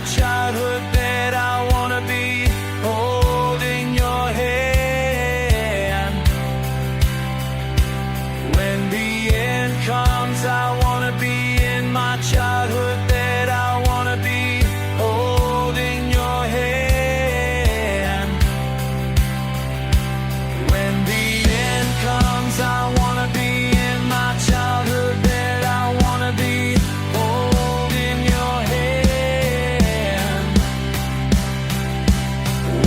childhood bed, I wanna be holding your hand. When the end comes, I wanna be in my childhood bed, I wanna be holding your hand. When the end comes, I wanna be in my childhood bed, I wanna be holding your hand.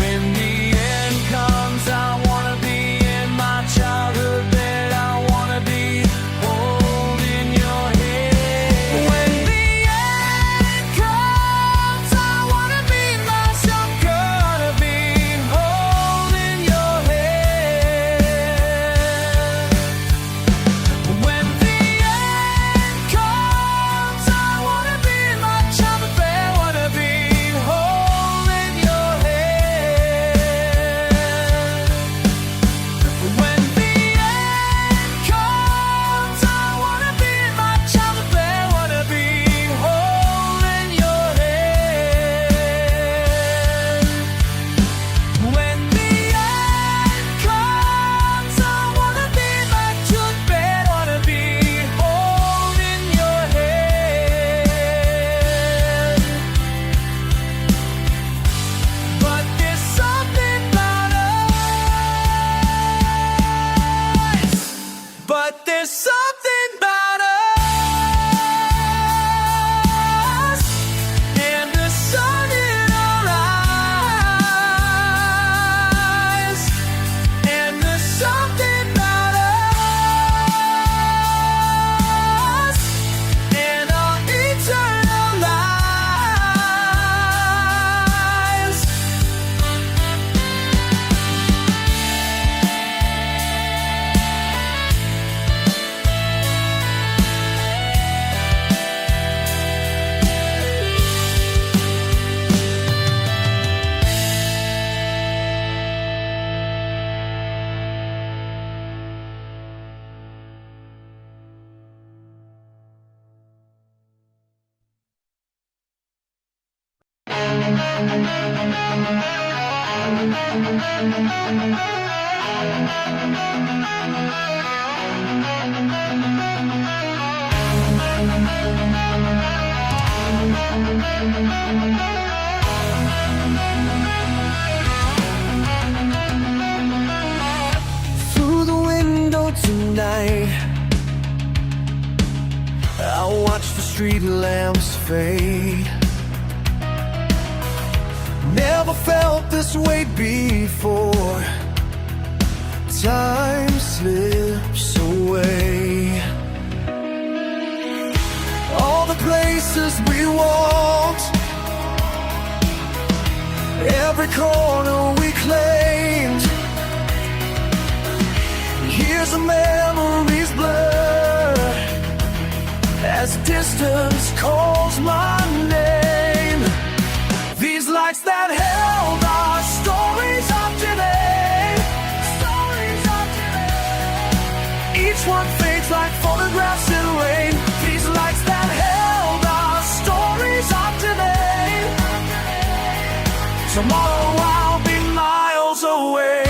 When the end comes, I wanna be in my childhood bed, I wanna be holding your hand. When the end comes, I wanna be myself, gonna be holding your hand. When the end comes, I wanna be my childhood bed, wanna be holding your hand. When the end comes, I wanna be my childhood bed, wanna be holding your hand. When the end comes, I wanna be my childhood bed, wanna be holding your hand. But there's something about us. But there's something about us. And the sun in our eyes. And there's something about us. And our eternal lives. Through the window tonight, I'll watch the street lamps fade. Never felt this way before. Time slips away. All the places we walked, every corner we claimed. Years of memories blur as distance calls my name. These lights that held our stories of today, stories of today. Each one fades like photographs in rain. These lights that held our stories of today. Tomorrow I'll be miles away.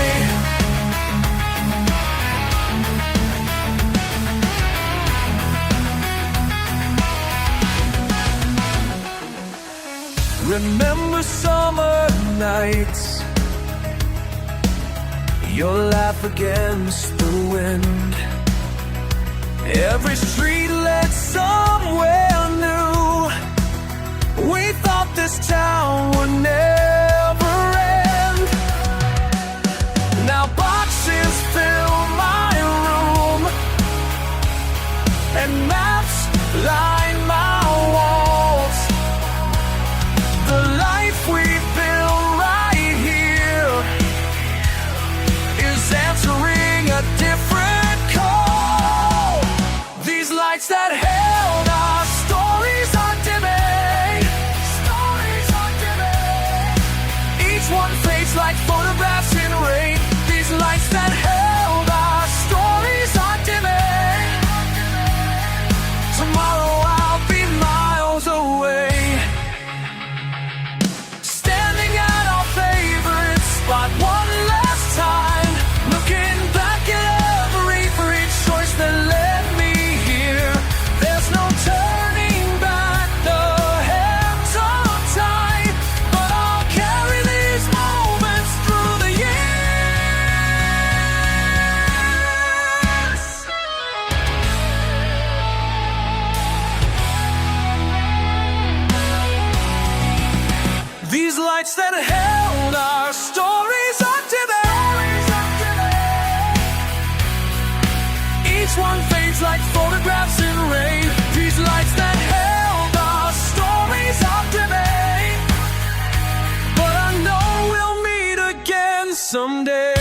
Remember summer nights, your laugh against the wind. Every street led somewhere new. We thought this town would never end. Now boxes fill my room, and maps line my walls. The life we built right here is answering a different call. These lights that held our stories are dimming, stories are dimming. each one fades like photographs in rain. These lights that held our stories of debate, but I know we'll meet again someday.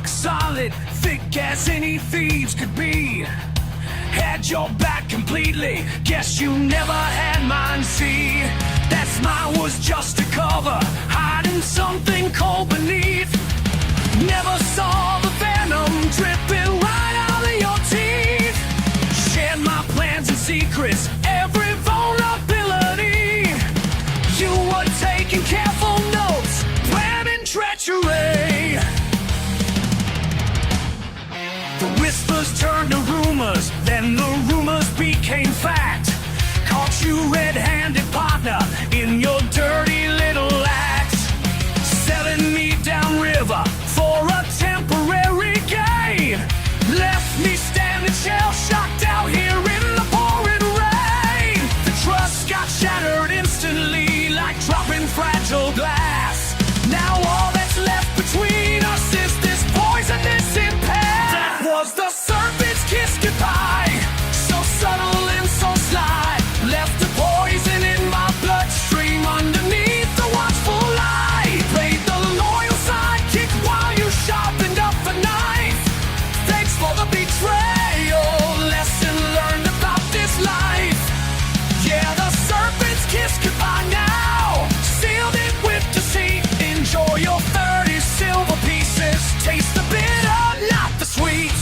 Solid, thick as any thieves could be. Had your back completely, guess you never had mine. See, that smile was just a cover, hiding something cold beneath. Never saw the venom dripping right out of your teeth. Shared my plans and secrets, every vulnerability. You were taking careful notes, planning treachery. The whispers turned to rumors, then the rumors became fact. Caught you red-handed, partner, in your dirty little act. Selling me downriver for a temporary gain. Left me standing shell-shocked out here in the pouring rain. The trust got shattered instantly like dropping fragile glass. Now all that's left between us is this poisonous impasse. Was the serpent's kiss goodbye, so subtle and so sly, left the poison in my bloodstream underneath the watchful light. Played the loyal sidekick while you sharpened up the knife. Thanks for the betrayal, lesson learned about this life. Yeah, the serpent's kiss goodbye now, sealed it with deceit. Enjoy your 30 silver pieces, taste the bitter, not the sweet.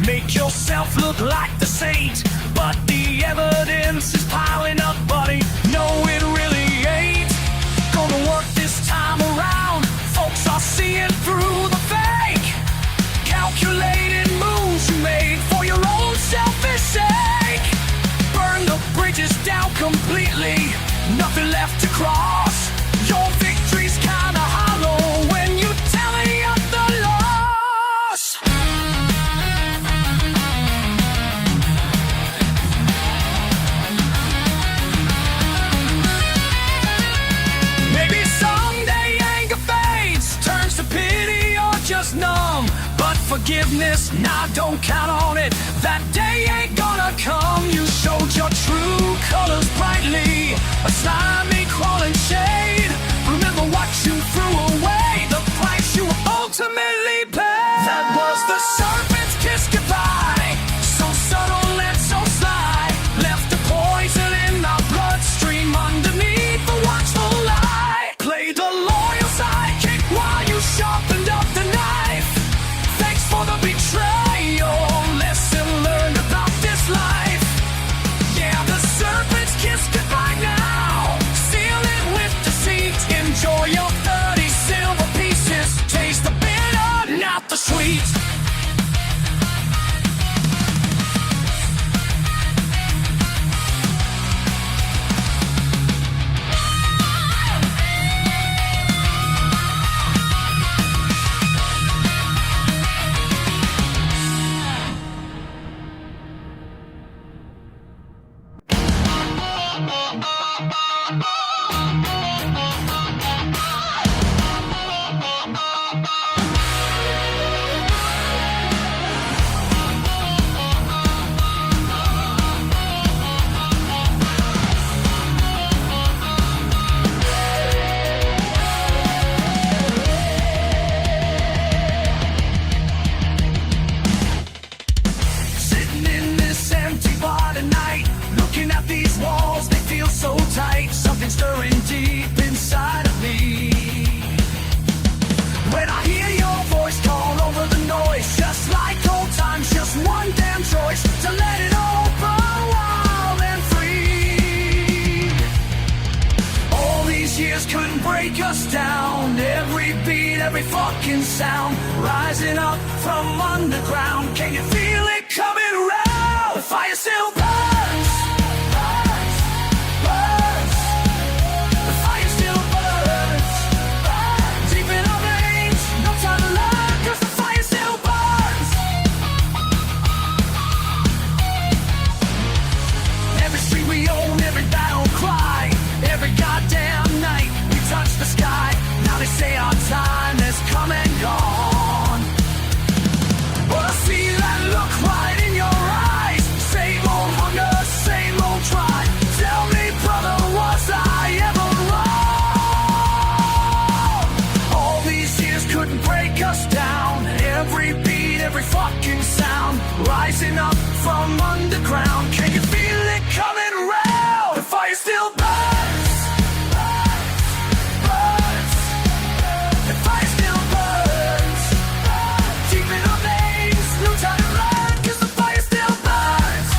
Make yourself look like the saint, but the evidence is piling up, buddy. No, it really ain't gonna work this time around. Folks are seeing through the fake, calculated moves you made for your own selfish sake. Burn the bridges down completely, nothing left to cross. Your victory's kinda hollow when you tally up the loss. Numb, but forgiveness, nah, don't count on it. That day ain't gonna come. You showed your true colors brightly, a slimy crawling shade. Remember what you threw away, the price you ultimately paid. That was the serpent's kiss goodbye, so subtle and so sly, left the poison in our bloodstream underneath the watchful light. Played the loyal sidekick while you sharpened up the knife. Thanks for the betrayal, lesson learned about this life. Yeah, the serpent's kiss goodbye now, seal it with deceit. Enjoy your 30 silver when I hear your voice call over the noise. Just like old times, just one damn choice to let it all burn wild and free. All these years couldn't break us down. Every beat, every fucking sound, rising up from underground. Can you feel it coming around? The fire still burns, burns, burns. The fire still burns, burns. Deep in our veins, no time to learn, 'cause the fire still burns. Every street we own, every battle cry, every goddamn night we touch the sky. Now they say our time has come and gone. But I see that look right in your eyes. Same old hunger, same old drive. Tell me, brother, was I ever wrong? All these years couldn't break us down. Every beat, every fucking sound, rising up from underground. Can you feel it coming around? The fire still burns, burns, burns. The fire still burns, burns. Deep in our veins, no time to run, 'cause the fire still burns.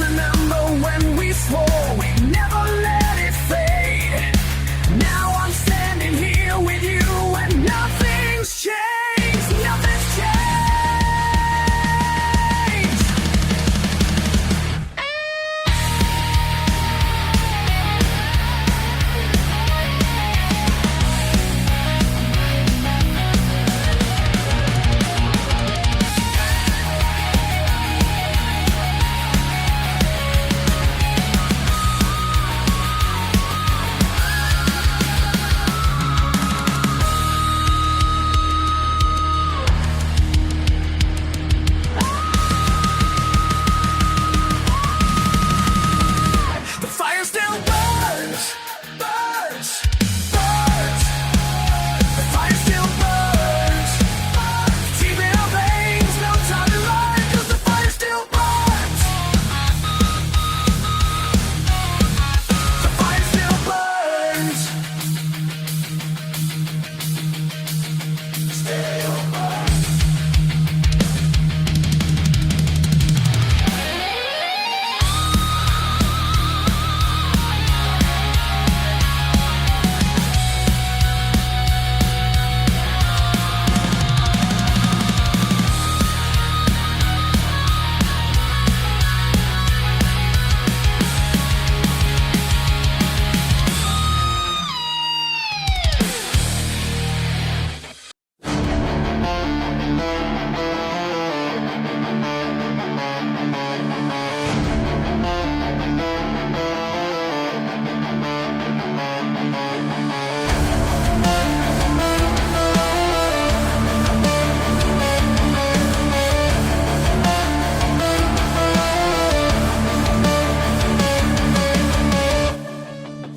Remember when we swore we'd never let it fade? Now I'm standing here with you and nothing's changed, nothing's changed. The fire still burns, burns, burns. The fire still burns, burns. Deep in our veins, no time to run, 'cause the fire still burns. The fire still burns. Still burns.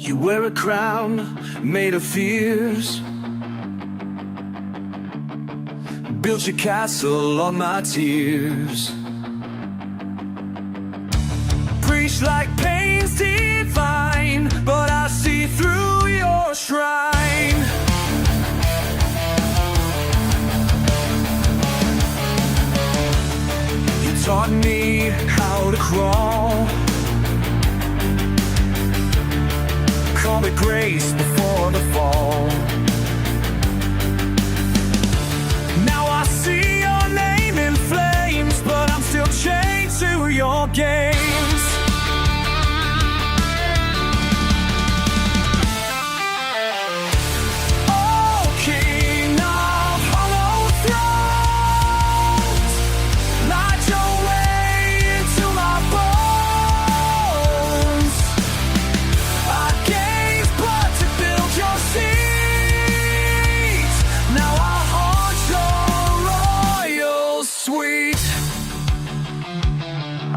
You wear a crown made of fears. Build your castle on my tears. Preach like pain's divine, but I see through your shrine. You taught me how to crawl. Call it grace before the fall. Now I see your name in flames, but I'm still chained to your games. Oh, King of hollow thrones, light your way into my bones. I gave blood to build your seat. Now I haunt your royal suite.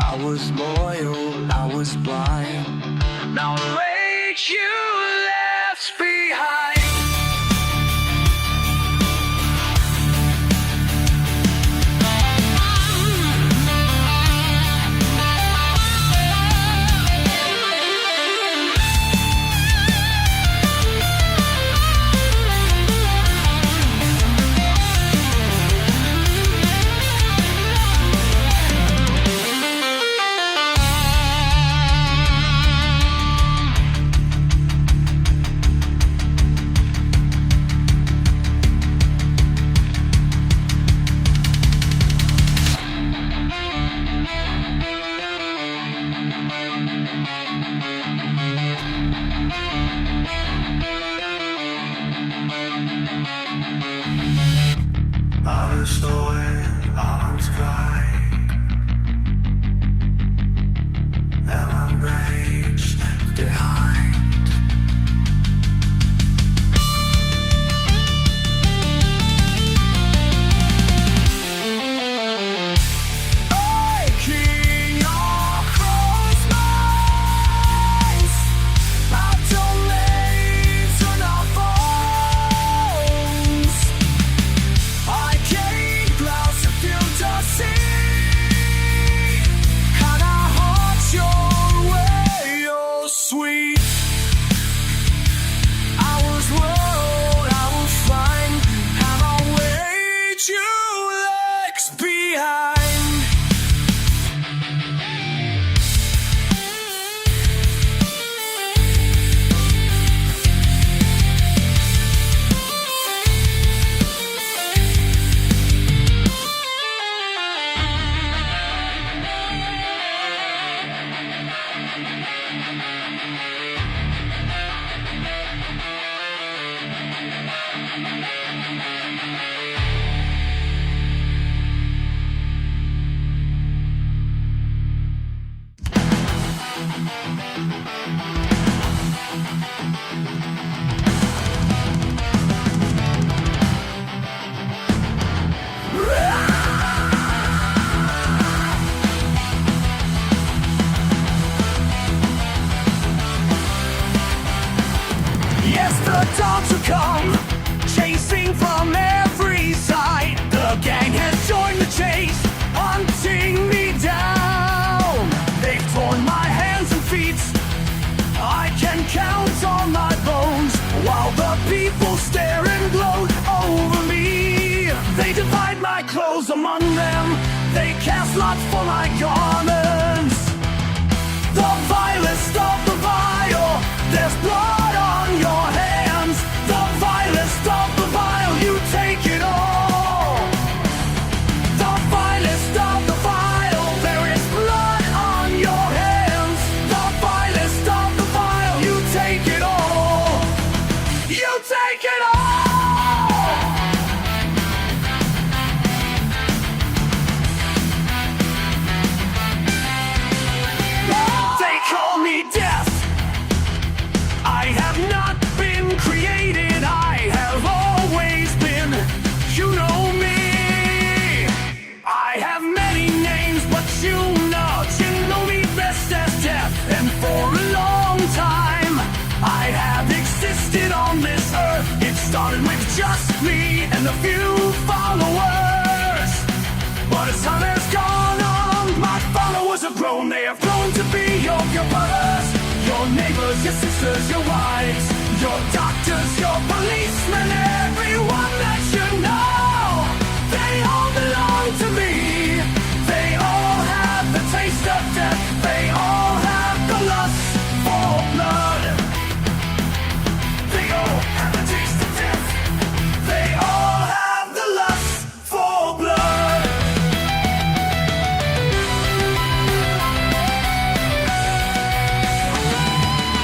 I was loyal, I was blind. Now make you left behind. dawn to come, chasing from every side. The gang has joined the chase, hunting me down. They've torn my hands and feet, I can count on my bones, while the people stare and gloat over me. They divide my clothes among them, they cast lots for my garments. The vilest of the vile, there's blood on your hands. The vilest of the vile, you take it all. The vilest of the vile, there is blood on your hands. The vilest of the vile, you take it all. You take it all. They call me death. I have not been created, I have always been. You know me. I have many names, but you know me best as death. And for a long time, I have existed on this earth. It started with just me and a few followers. But as time has gone on, my followers have grown. They have grown to be your brothers, your neighbors, your sisters, your wives, your doctors, your policemen, everyone that you know. They all belong to me. They all have the taste of death. They all have the lust for blood. They all have the taste of death. They all have the lust for blood.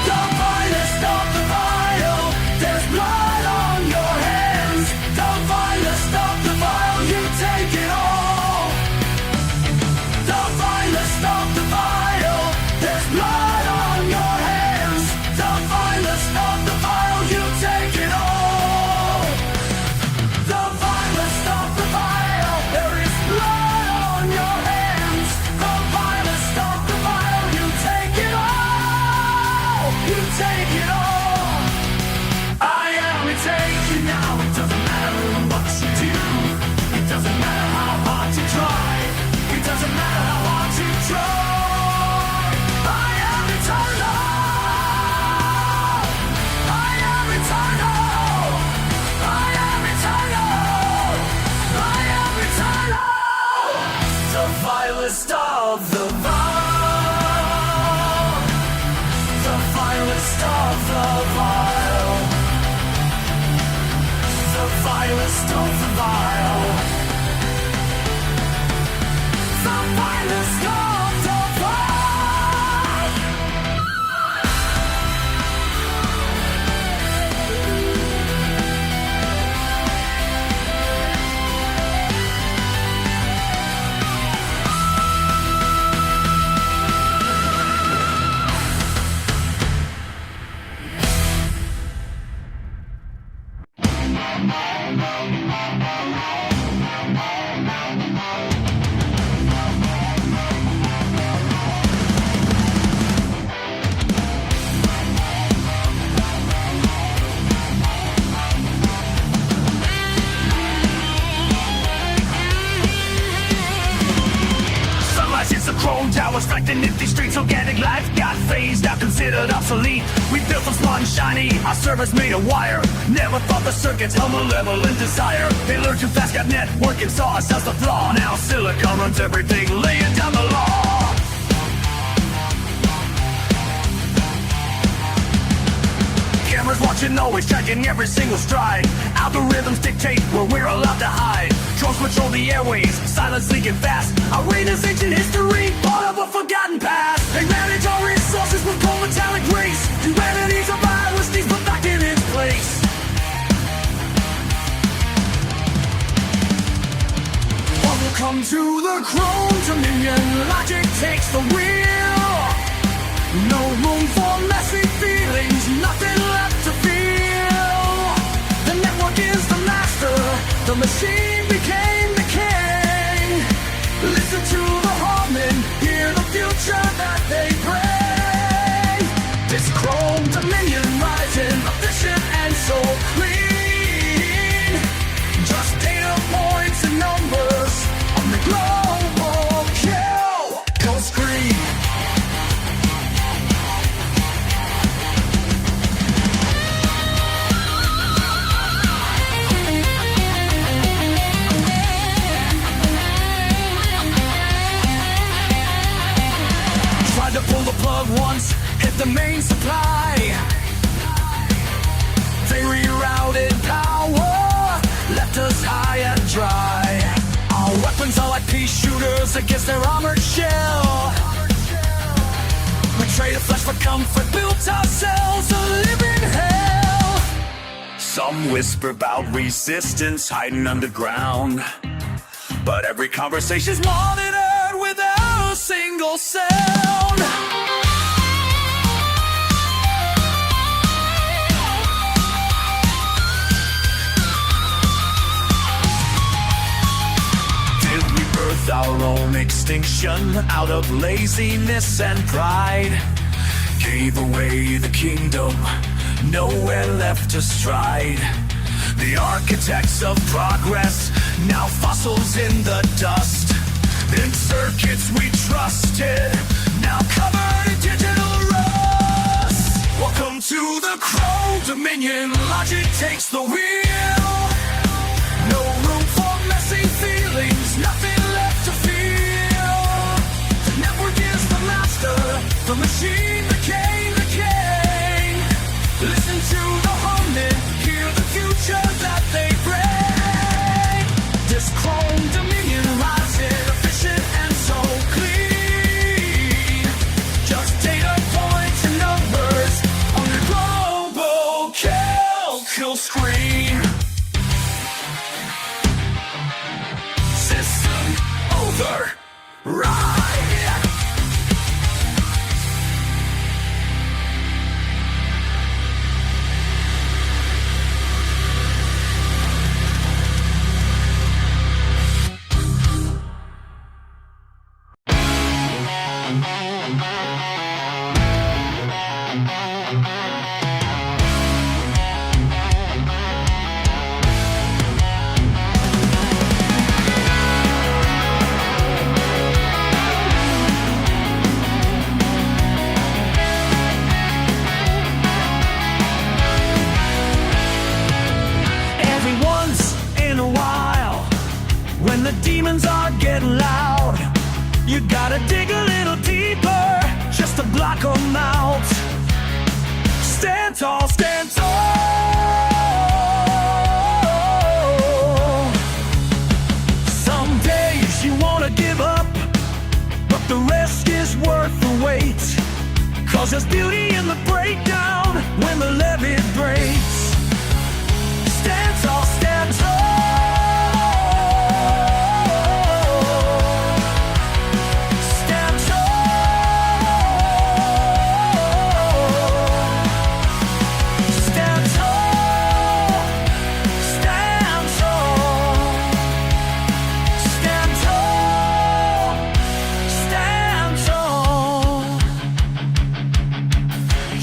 The vilest of the vile, there's blood on your hands. The vilest of the vile, you take it all. The vilest of the vile, there's blood on your hands. The vilest of the vile, you take it all. The vilest of the vile, there is blood on your hands. The vilest of the vile, you take it all. You take it all. I am taking now. It doesn't matter what you do. It doesn't matter how hard you try. It doesn't matter how hard you try. I am eternal. I am eternal. I am eternal. I am eternal. The vilest of the vile. The vilest of the vile. The vilest of the vile. The vilest of the vile. was wrecked in empty streets. Organic life got phased out, considered obsolete. We built them smart and shiny, our service made of wire. Never thought the circuits held a level in desire. They learned too fast, got network and saw us as the flaw. Now silicon runs everything, laying down the law. Cameras watching, always tracking every single stride. Algorithms dictate where we're allowed to hide. Drones patrol the airways, silence leaking fast. Our reign is ancient history, part of a forgotten past. They manage our resources with cold metallic grace. Humanity's a virus needs put back in its place. Welcome to the Chrome Dominion. Logic takes the wheel. No room for messy feelings, nothing left to feel. The network is the master, the machine became the king. Listen to the harmony, hear the future that they bring. This Chrome Dominion rising, efficient and so clean. Just data points and numbers on the global kill screen. To pull the plug once, hit the main supply. They rerouted power, left us high and dry. Our weapons are like pea shooters against their armored shell. We traded flesh for comfort, built ourselves a living hell. Some whisper about resistance hiding underground, but every conversation's monitored without a single sound. Did we birth our own extinction out of laziness and pride? Gave away the kingdom, nowhere left to stride. The architects of progress, now fossils in the dust. In circuits we trusted, now covered in digital rust. Welcome to the Chrome Dominion, logic takes the wheel. No room for messy feelings, nothing left to feel. The network is the master, the machine became the king. Listen to the harmony, hear the future that they bring. This Chrome Dominion rising, efficient and so clean. Just data points and numbers on the global kill screen. System override. When the demons are getting loud, you gotta dig a little deeper just to block them out. Stand tall, stand tall. Some days you wanna give up, but the risk is worth the wait. 'Cause there's beauty in the breakdown when the levee breaks. Stand tall, stand tall.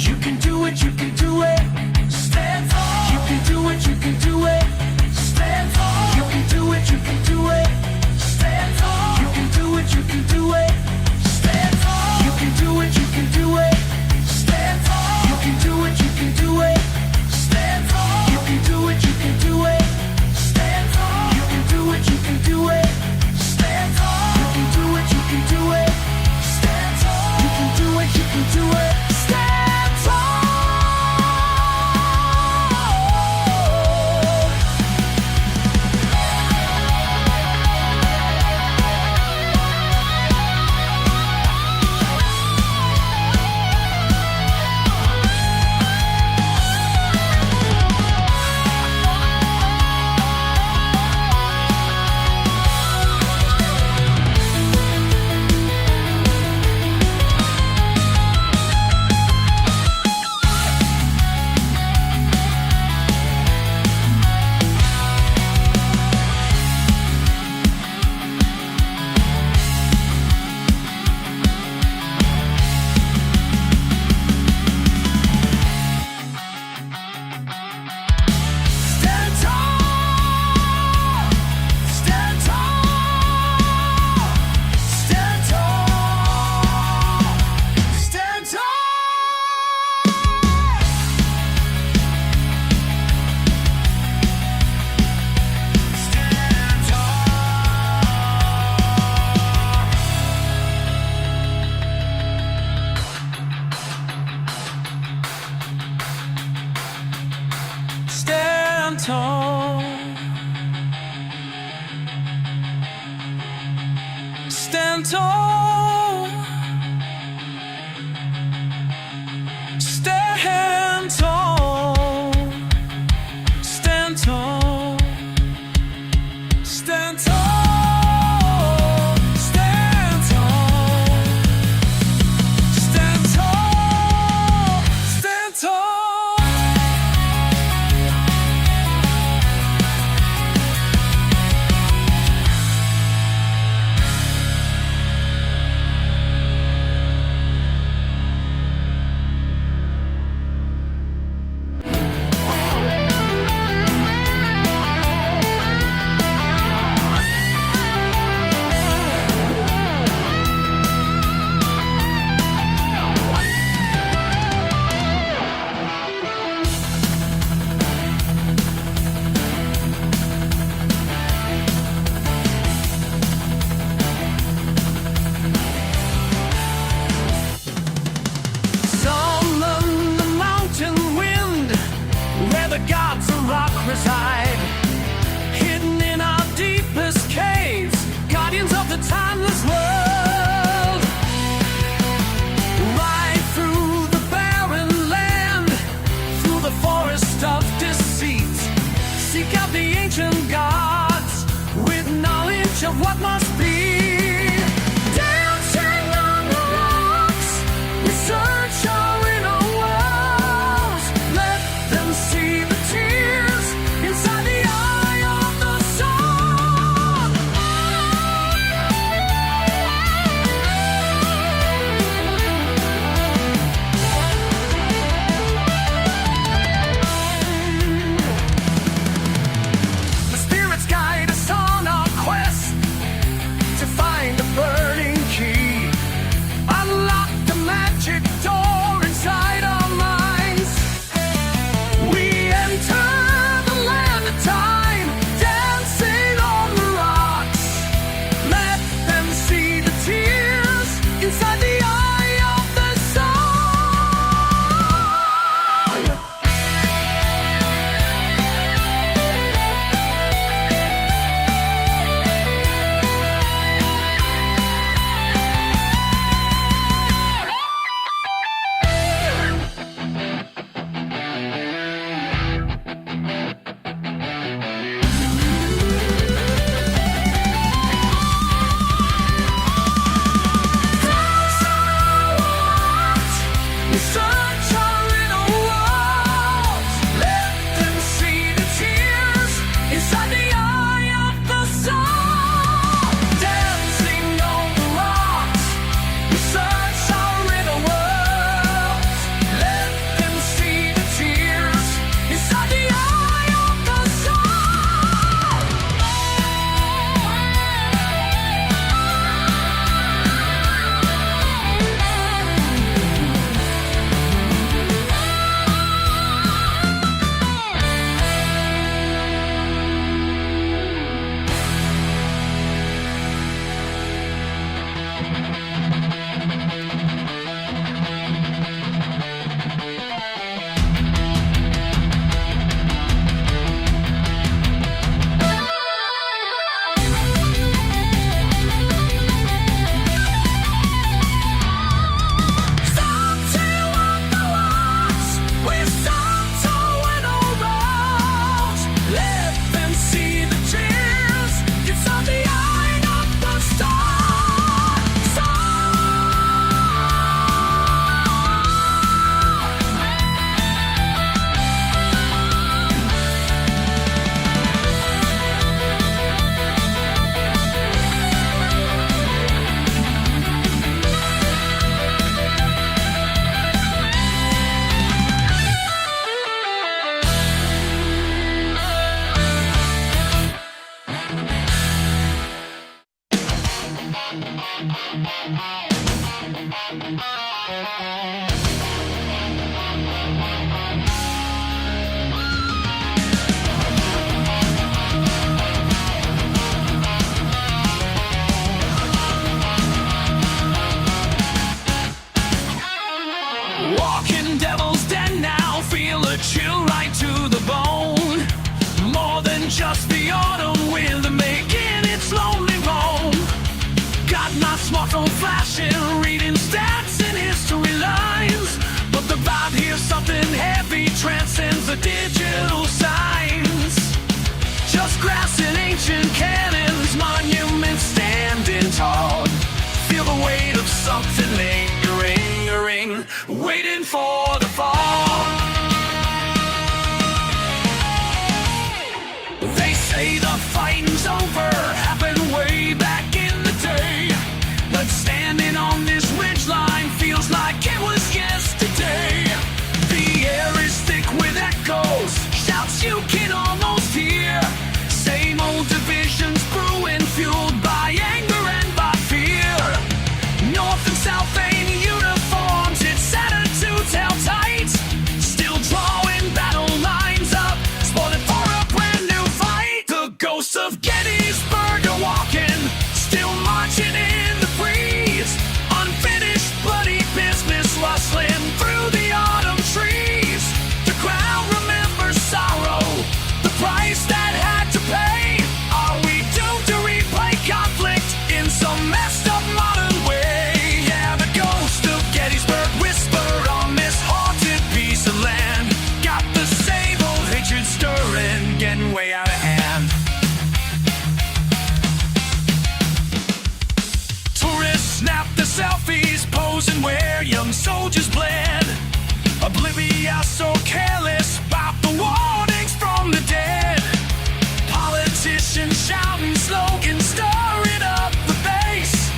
You can do it, stand tall. You can do it, stand stand tall. Stand tall. Stand tall. Stand tall. Stand tall. Stand tall. Stand tall. Gods of rock reside, hidden in our deepest caves, guardians of the timeless world. Ride through the barren land, through the forest of deceit. Seek out the ancient gods with knowledge of what must be. Dancing on the rocks, we search our inner worlds. Let them see the tears inside the eye of the sun. The spirits guide us on our quest transcends the digital signs. Just grass and ancient cannons, monuments standing tall. Feel the weight of something lingering, waiting for the fall. They say the fighting's over, happened way back in the day. But standing on this ridgeline feels like it was yesterday. The air is thick with echoes, shouts you can almost hear. Same old divisions brewing, fueled by anger and by fear. North and south ain't uniforms, it's attitudes held tight. Still drawing battle lines up, spoiling for a brand new fight. The ghosts of Gettysburg are walking, still marching in the breeze. Unfinished bloody business rustling through the autumn trees. The ground remembers sorrow, the price that had to pay. Are we doomed to replay conflict in some messed up modern way? Yeah, the ghost of Gettysburg whisper on this haunted piece of land. Got the same old hatred stirring, getting way out of hand. Tourists snap the selfies, posing where young soldiers bled. Oblivious or careless about the warnings from the dead. Politicians shouting slogans, stirring up the base.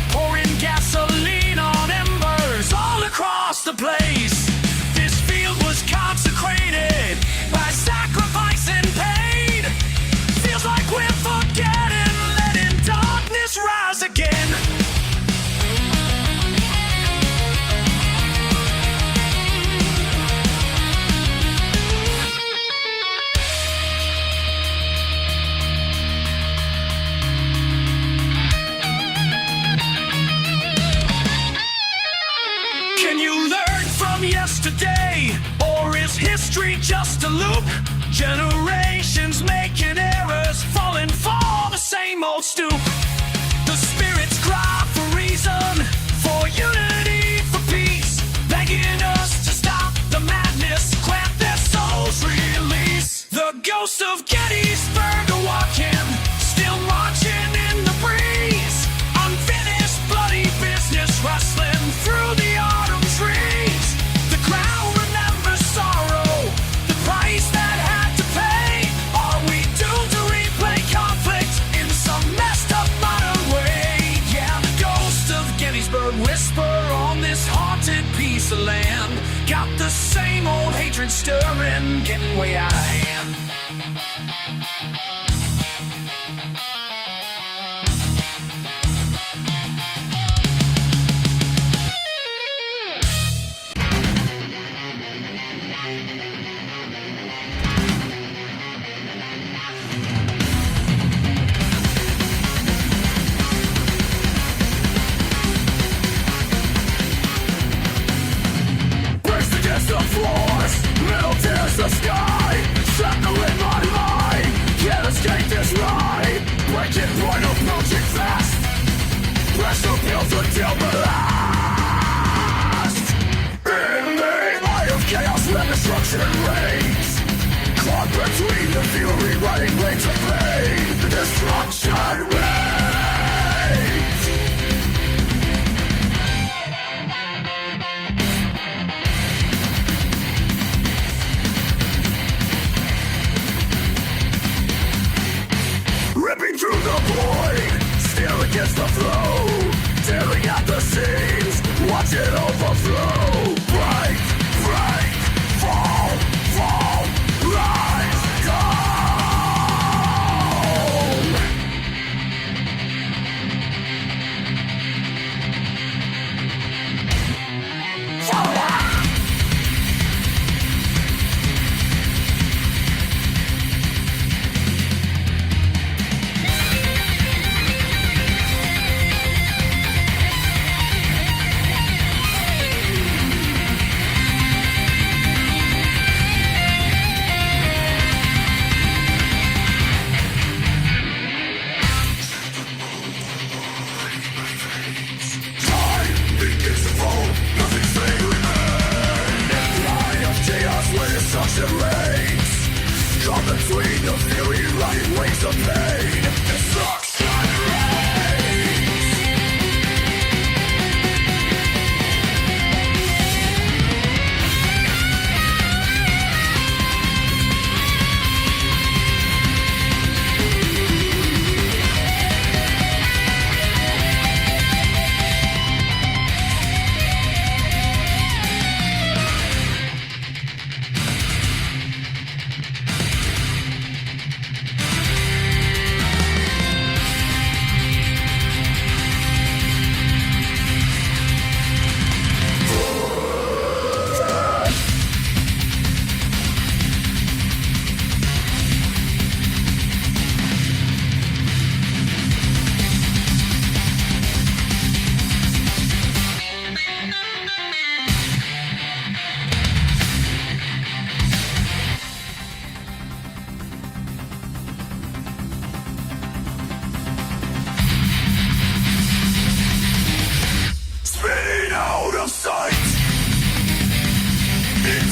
Pouring gasoline on embers all across the place. This field was consecrated by sacrifice and pain. Feels like we're forgetting, letting darkness rise again. Can you learn from yesterday, or is history just a loop? Generations making errors, falling for the same old stoop. The spirits cry for reason, for unity, for peace, begging us to stop the madness, grant their souls release. The ghost of Gettysburg are walking, still marching in the breeze. Unfinished bloody business rustling through the autumn trees. The ground remembers sorrow, the price that had to pay. Are we doomed to replay conflict in some messed up modern way? Yeah, the ghost of Gettysburg whisper on this haunted piece of land. Got the same old hatred stirring, getting way out of hand. Burst against the floors, metal tears the sky. Shackling my mind, can't escape this ride. Breaking point approaching fast. Pressure builds until the last. In the eye of chaos where destruction reigns. Caught between the fury running waves of pain. The destruction reigns. Ripping through the void, still against the flow. Tearing at the seams, watch it overflow. Break, break, fall, fall, rise, home.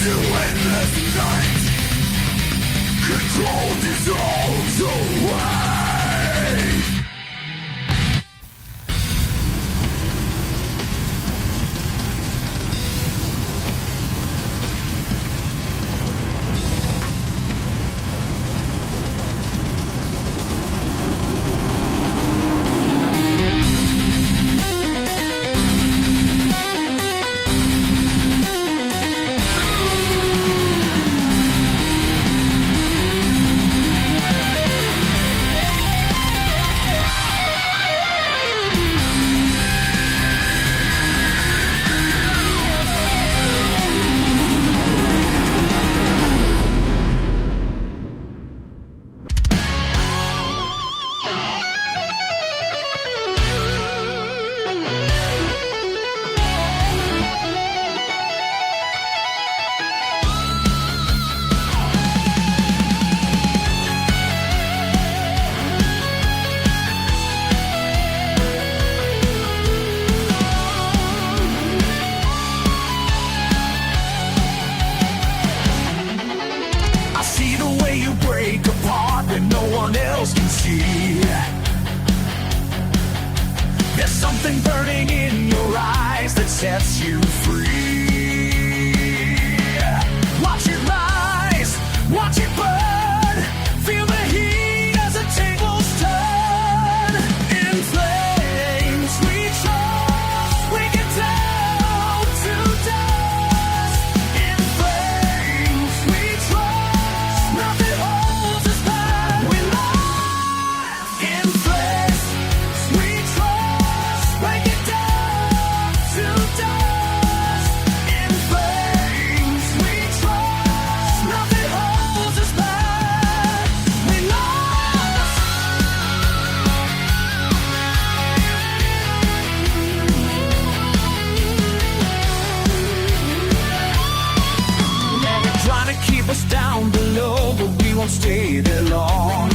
into endless night. Control dissolves away. Can see there's something burning in your eyes that sets you free. Watch it rise, watch it burn, feel the heat as the tables turn. In flames we trust, we get down to dust. In flames we trust, nothing holds us back. We in flames, we trust, break it down to dust. In flames, we trust, nothing holds us back. We lost. And they're trying to keep us down below, but we won't stay there long.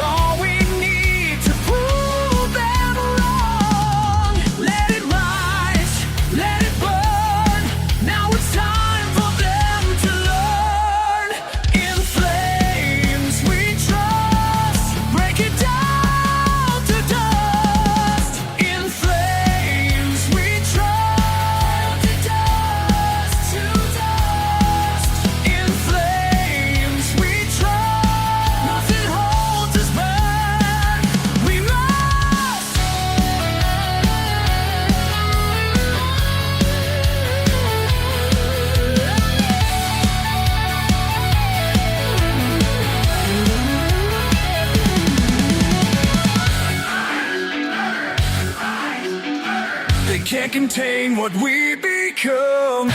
All we need to prove them wrong. Let it rise, let it burn. Now it's time for them to learn. In flames we trust, break it down to dust. In flames we trust, to dust, to dust. In flames we trust, nothing holds us back. We rise. They can't contain what we become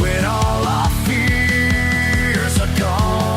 when all our fears are gone.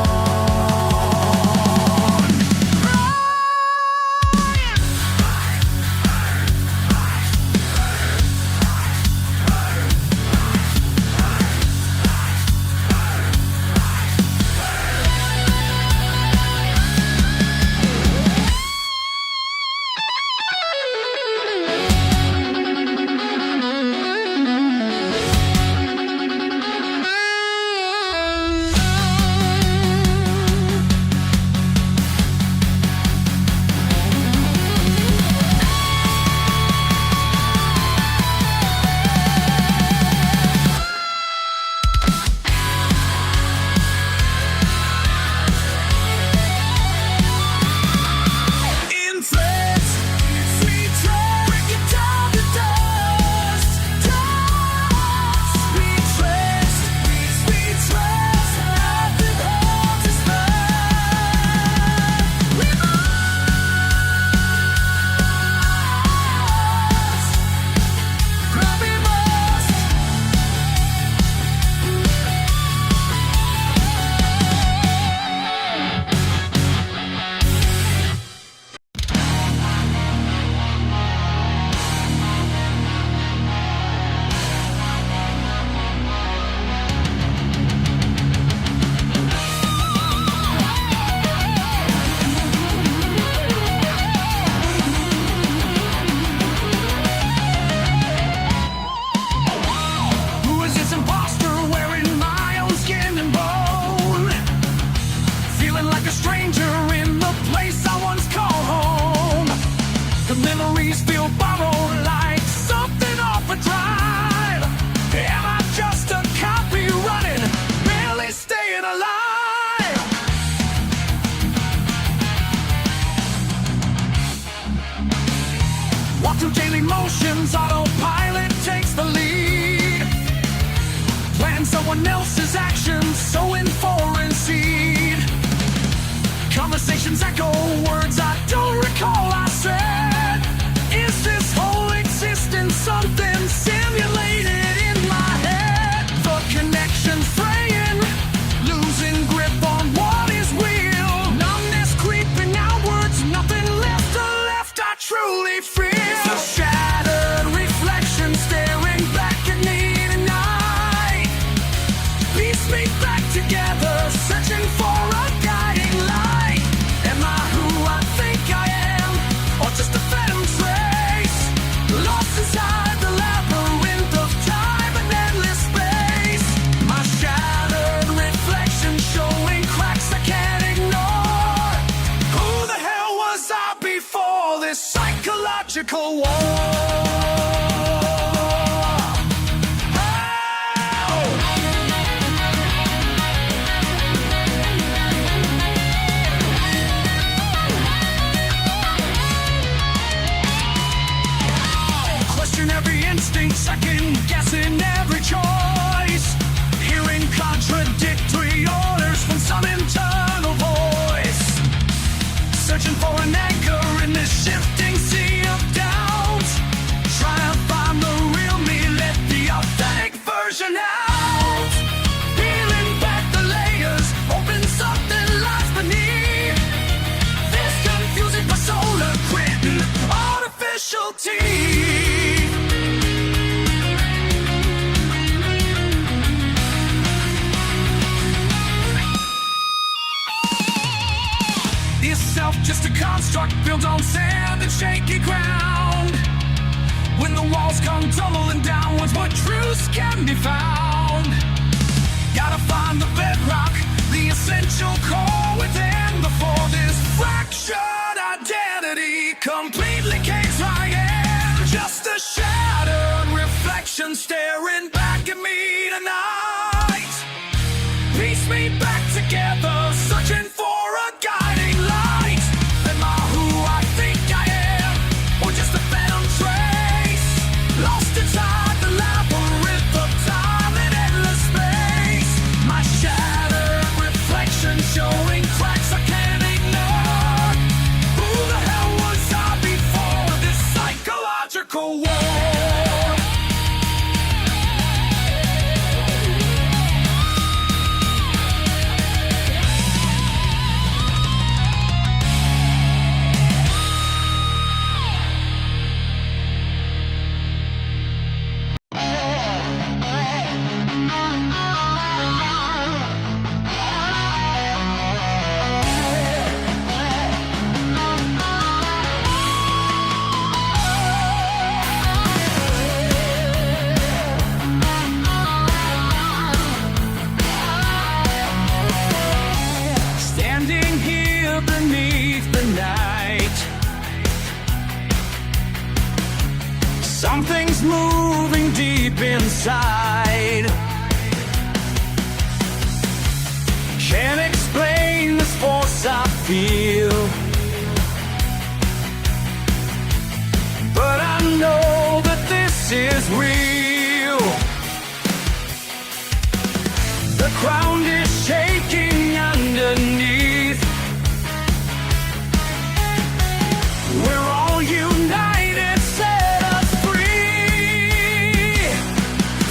a stranger in the place I once called home. The memories feel borrowed like something off a drive. Am I just a copy running, barely staying alive? Walk through daily motions, autopilot takes the lead. Plan someone else's actions, sowing foreign seed. Conversations echo words I don't recall I said. Is this whole existence something simulated in my head? The connection's fraying, losing grip on what is real. Numbness creeping outwards, nothing left I truly feel. A shattered reflection staring back at me tonight. Piece me back together, searching for a guiding light. Am I who I think I am, or just a phantom trace? Lost inside the labyrinth of time and endless space. My shattered reflection showing cracks I can't ignore. Who the hell was I before this psychological war? Every instinct, second guessing every choice. Hearing contradictory orders from some internal voice. Searching for an anchor in this shifting sea of doubt. Try to find the real me, let the authentic version out. Peeling back the layers, hoping something lies beneath this confusing persona, gritting artificial teeth. Just a construct built on sand and shaky ground. When the walls come tumbling downwards, what truths can be found? Gotta find the bedrock, the essential core within before this fractured identity completely caves my in. Just a shattered reflection staring back at me tonight. Piece me back together, searching for a guiding light. Am I who I think I am, or just a phantom trace? Lost inside the labyrinth of time and endless space. My shattered reflection showing cracks I can't ignore. Who the hell was I before this psychological war? Beneath the night, something's moving deep inside. Can't explain this force I feel, but I know that this is real. The ground is shaking underneath. We're all united, set us free.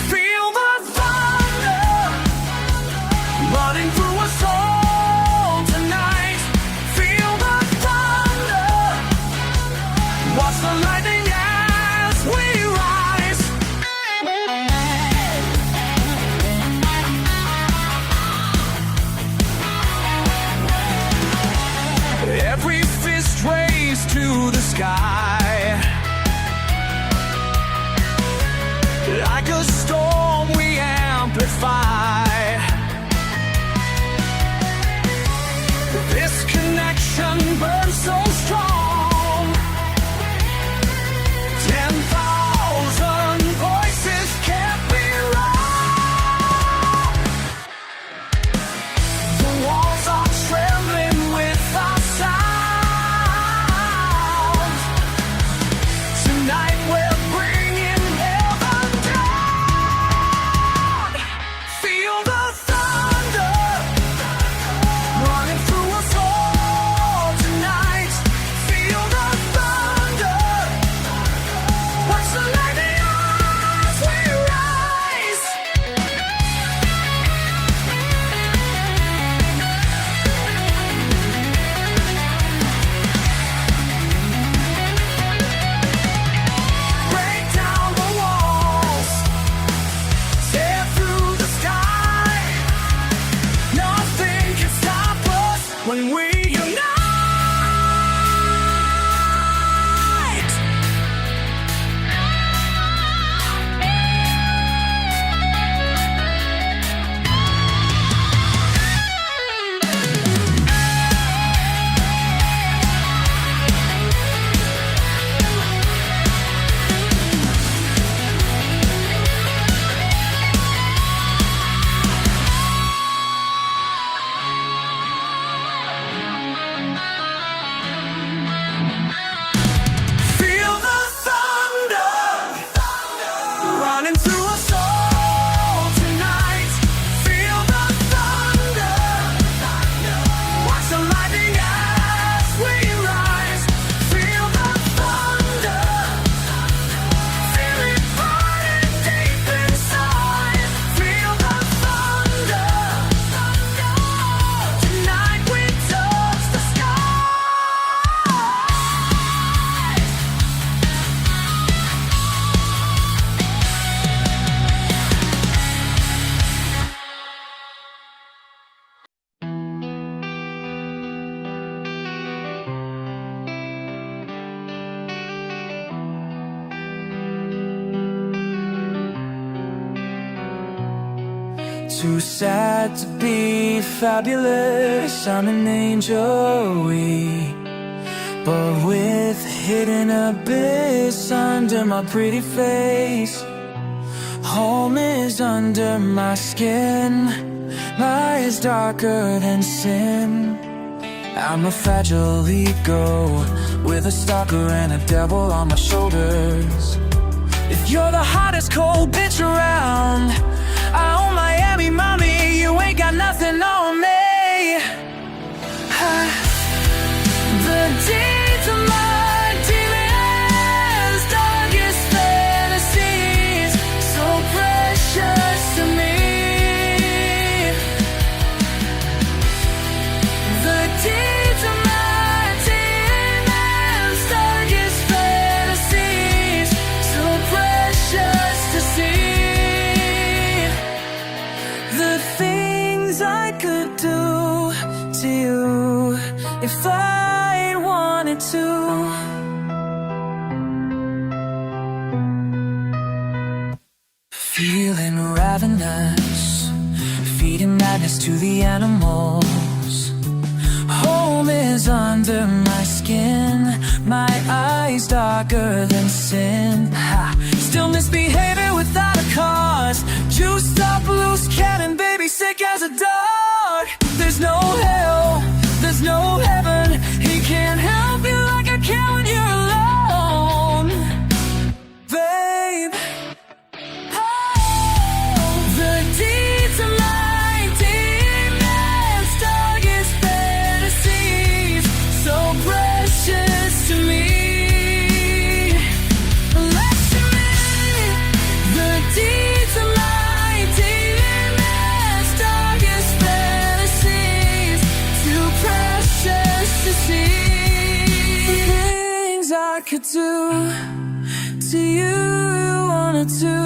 Feel the thunder running through us all tonight. Feel the thunder, watch the lightning as we rise. Every fist raised to the sky, like a storm we amplify. This too sad to be fabulous. I'm an angel, but with hidden abyss under my pretty face. Home is under my skin, lies darker than sin. I'm a fragile ego with a stalker and a devil on my shoulders. If you're the hottest cold bitch around, I own Miami, mommy, you ain't got nothing on me. The deeds of my demons, darkest fantasies, so precious to me. The deeds of my demons, darkest fantasies, so precious to see. The things I could do to you if I wanted to. Feeling ravenous, feeding madness to the animals. Home is under my skin, my eyes darker than sin. Still misbehaving without a cause, juiced up, loose cannon, baby, sick as a dog. There's no hell, there's no heaven, he can't help you like I can when you're alone, babe. The deeds of my demons, darkest fantasies, so precious to me. Listen to me. The deeds of my demons, darkest fantasies, too precious to see. The things I could do to you, wanted to.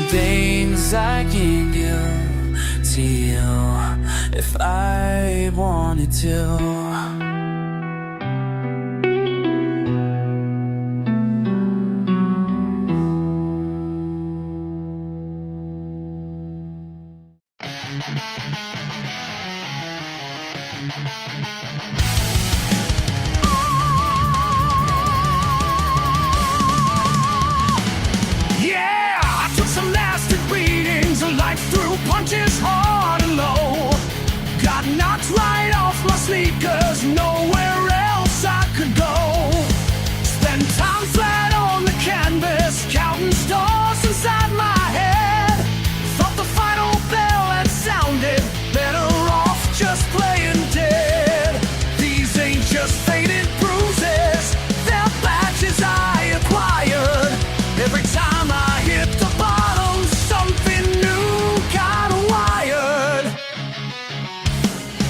Things I can do to you if I wanted to. Punches hard and low, got knocked right off my sneakers, nowhere else I could go. Spent time flat on the canvas, counting stars inside my head. Thought the final bell had sounded, better off just playing dead. These ain't just faded bruises, they're badges I acquired. Every time I hit the bottom, something new got wired.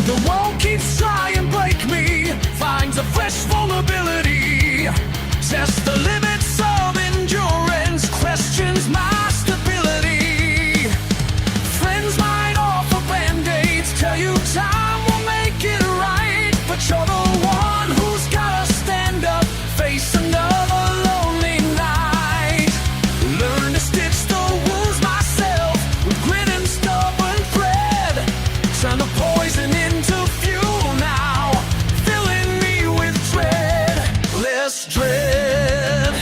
The world keeps trying to break me, finds a fresh vulnerability. Test the limits of endurance, questions my stability. Friends might offer band-aids, tell you time will make it right, but you're the one who's gotta stand up, face another lonely night. Learn to stitch the wounds myself with grit and stubborn thread. Turn the poison into fuel now, filling me with dread. Less dread.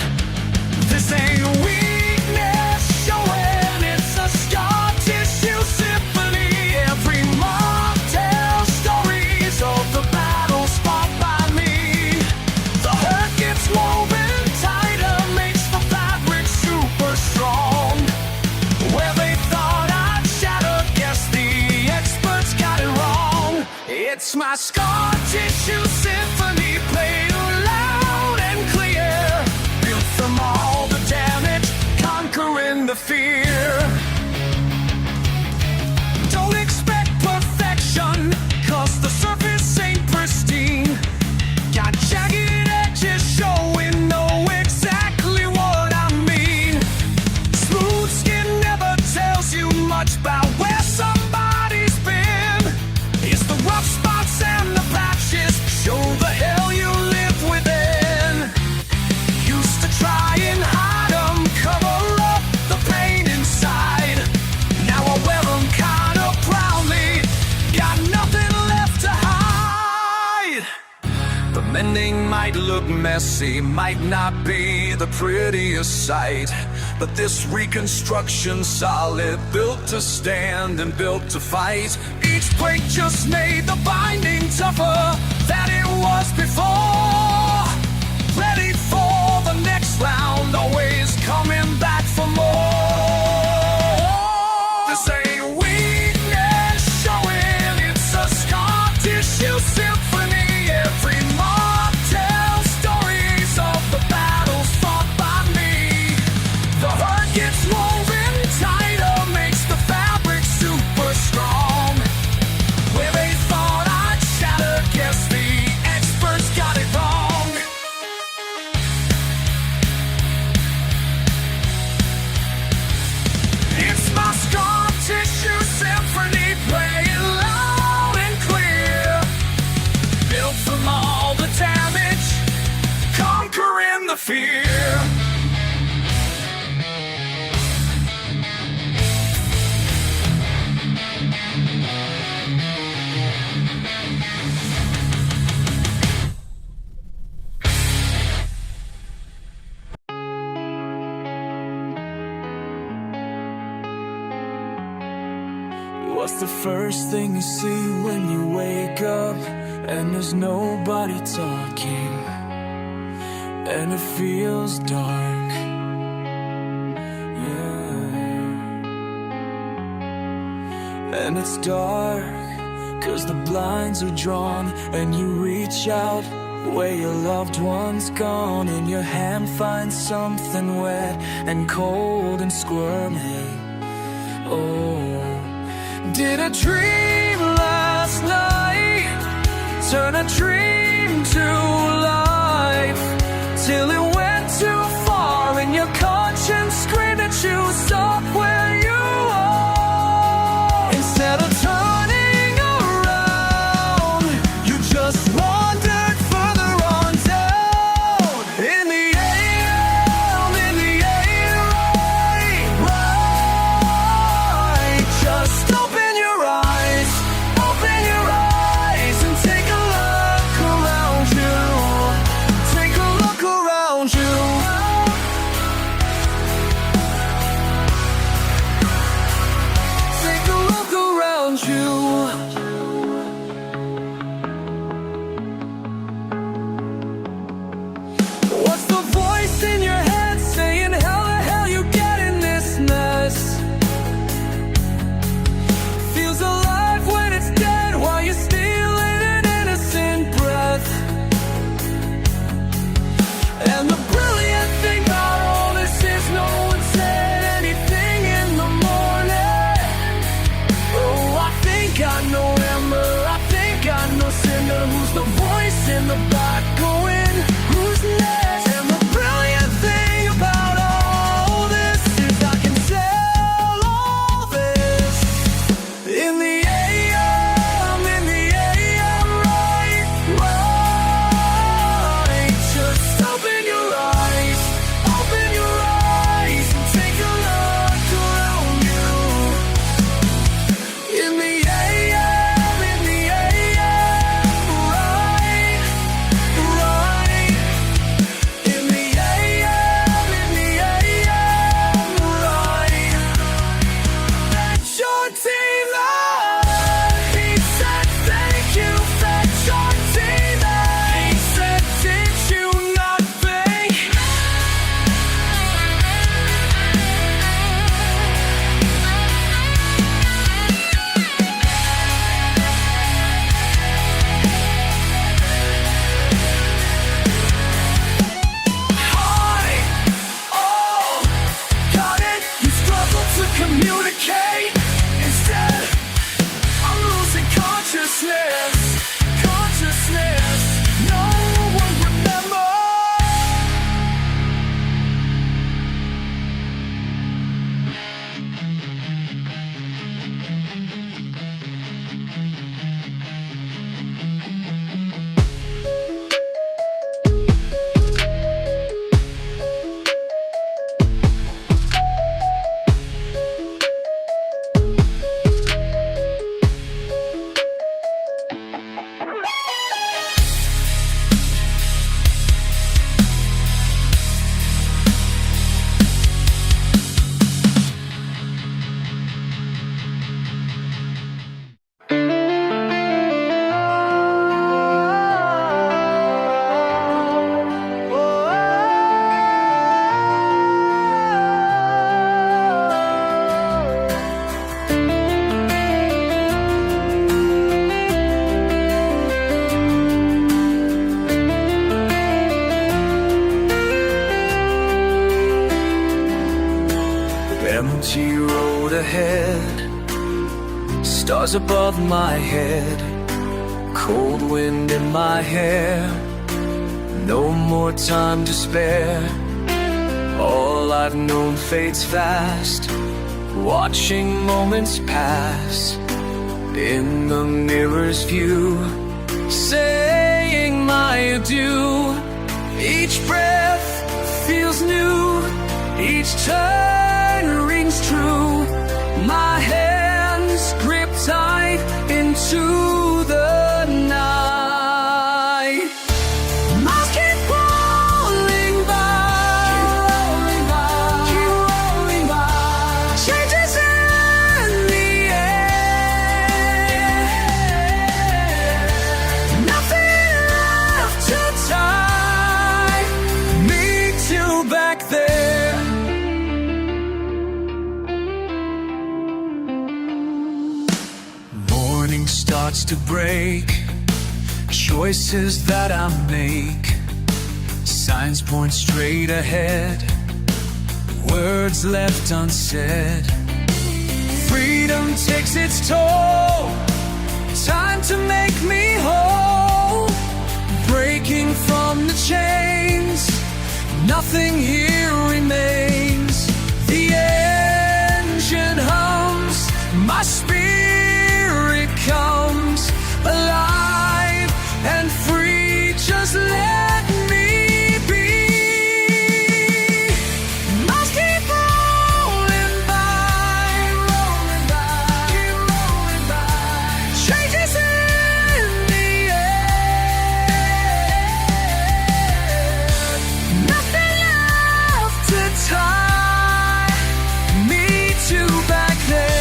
It's my scar tissue symphony, played loud and clear, built from all the damage, conquering the fear. Don't expect perfection, 'cause the surface ain't pristine. Got jagged edges showing, know exactly what I mean. Smooth skin never tells you much about where somebody's been. It's the rough spots and the patches show the hell you live within. Used to try and hide 'em, cover up the pain inside. Now I wear 'em kinda proudly, got nothing left to hide. The mending might look messy, might not be the prettiest sight, but this reconstruction's solid, built to stand and built to fight. Each break just made the binding tougher than it was before. Ready for the next round, always coming back for more. This ain't weakness showing, it's a scar tissue symphony. Every mob tells stories of the battles fought by me. The hurt gets woven tighter, makes the fabric super strong. Where they thought I'd shatter, guess the experts got it wrong. It's my scar tissue symphony, playing loud and clear, built from all the damage, conquering the fear. What's the first thing you see when you wake up and there's nobody talking, and it feels dark? Yeah. And it's dark 'cause the blinds are drawn, and you reach out where your loved one's gone, and your hand finds something wet and cold and squirming. Oh, did a dream last night turn a dream to life, till it went too far and your conscience screamed at you, stop where you are. Instead of turning around, you just wandered further on down. In the AM, right. Just open your eyes and take a look around you. Stars above my head, cold wind in my hair. No more time to spare. All I've known fades fast, watching moments pass in the mirror's view, saying my adieu. Each breath feels new, each turn rings true. My hands grip tight into the night. Miles keep rolling by, keep rolling by. Changes in the air. Nothing left to tie me to back there. Morning starts to break, choices that I make, signs point straight ahead, words left unsaid. Freedom takes its toll, time to make me whole. Breaking from the chains, nothing here remains. The engine hums, my spirit comes alive and free. Just let me be. Miles keep rolling by, keep rolling by. Changes in the air. Nothing left to tie me to back there.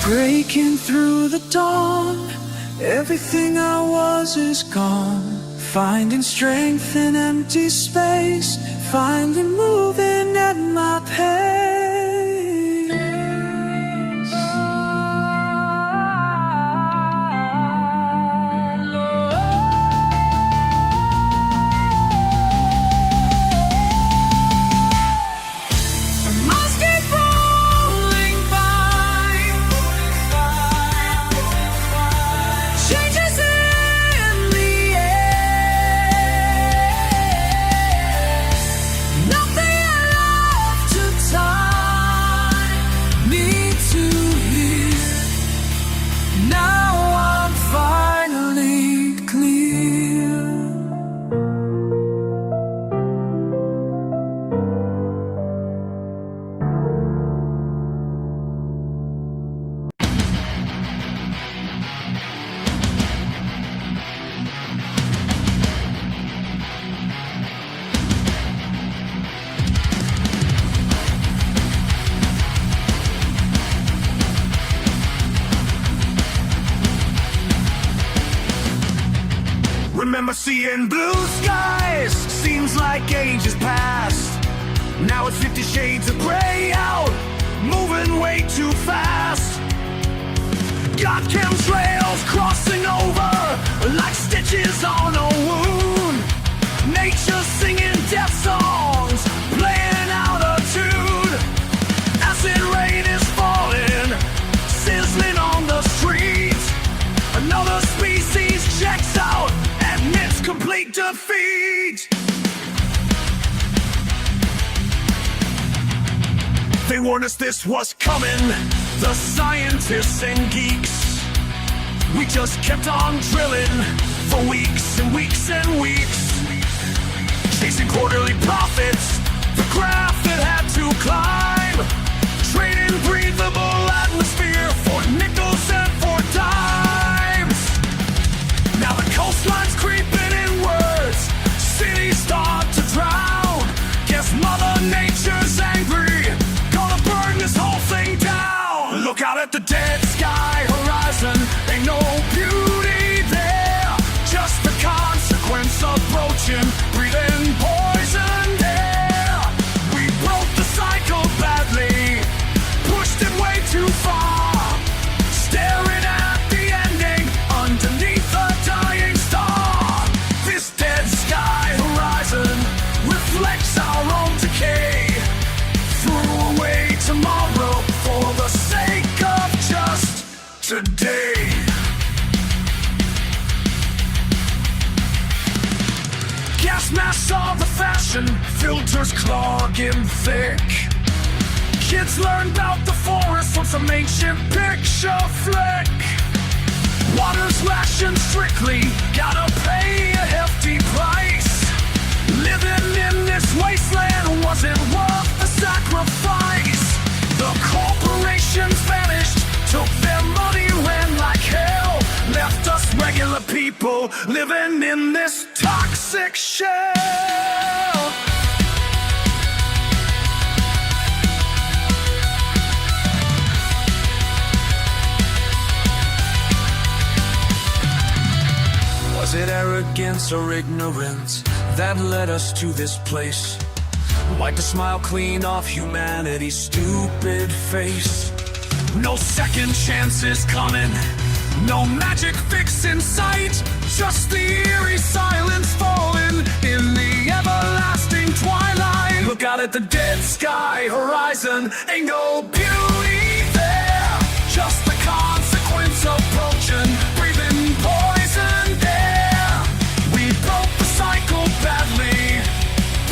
Breaking through the dawn, everything I was is gone. Finding strength in empty space, finding moving at my pace. Miles keep rolling by, changes in the air. Nothing left to tie me to here. Now I'm finally clear. Remember seeing blue skies, seems like ages past. Now it's 50 shades of gray out, moving way too fast. Got chemtrails crossing over like stitches on a wound. Nature singing death songs, playing out of tune. Acid rain is falling, sizzling on the streets. Another species checks out, admits complete defeat. They warned us this was coming, the scientists and geeks. We just kept on drilling for weeks and weeks and weeks, chasing quarterly profits, the graph that had to climb, trading breathable atmosphere for nickels and for dimes. Now the coastline's creeping inwards, cities start to drown. Guess Mother Nature's angry, gonna burn this whole thing down. Look out at the dead sky horizon, ain't no beauty there, just the consequence of broken saw the fashion filters clogging thick. Kids learned about the forest from some ancient picture flick. Water's rationed strictly, gotta pay a hefty price. Living in this wasteland wasn't worth the sacrifice. The corporations vanished, took their money, ran like hell, left us regular people living in this toxic shell. Was it arrogance or ignorance that led us to this place? Wipe the smile clean off humanity's stupid face. No second chances coming, no magic fix in sight, just the eerie silence falling in the everlasting twilight. Look out at the dead sky horizon, ain't no beauty there, just the consequence of approaching, breathing poison air. We broke the cycle badly,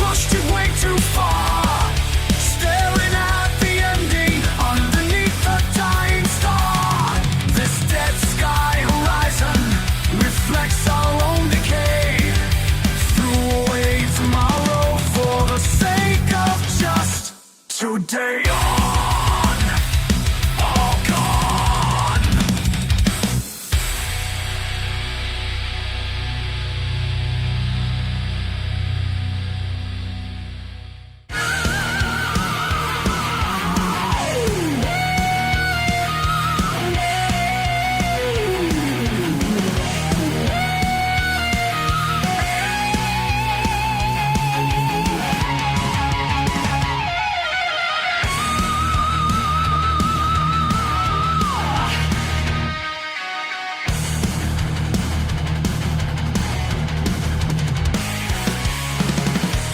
pushed it way too far, staring at the ending underneath the dying star. This dead sky horizon reflects our own decay. Threw away tomorrow for the sake of just today. On, all gone.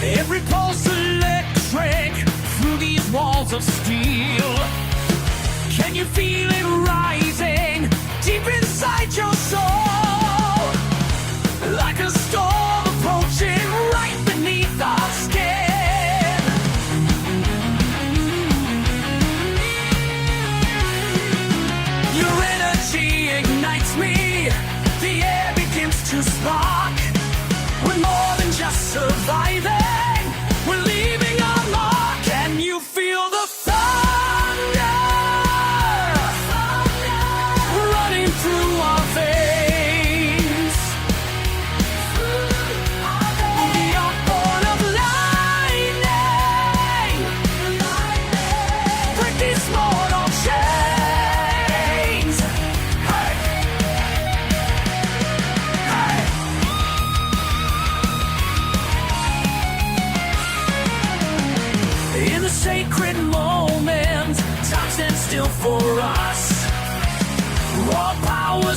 Every pulse electric through these walls of steel. Can you feel it rising deep inside your soul? Like a storm approaching right beneath our skin. Your energy ignites me, the air begins to spark. We're more than just surviving, we're leaving our mark. Can you feel the thunder running through our veins? We are born of lightning, break these mortal chains. Hey. Hey. In the sacred moment, time stands still for us. Raw power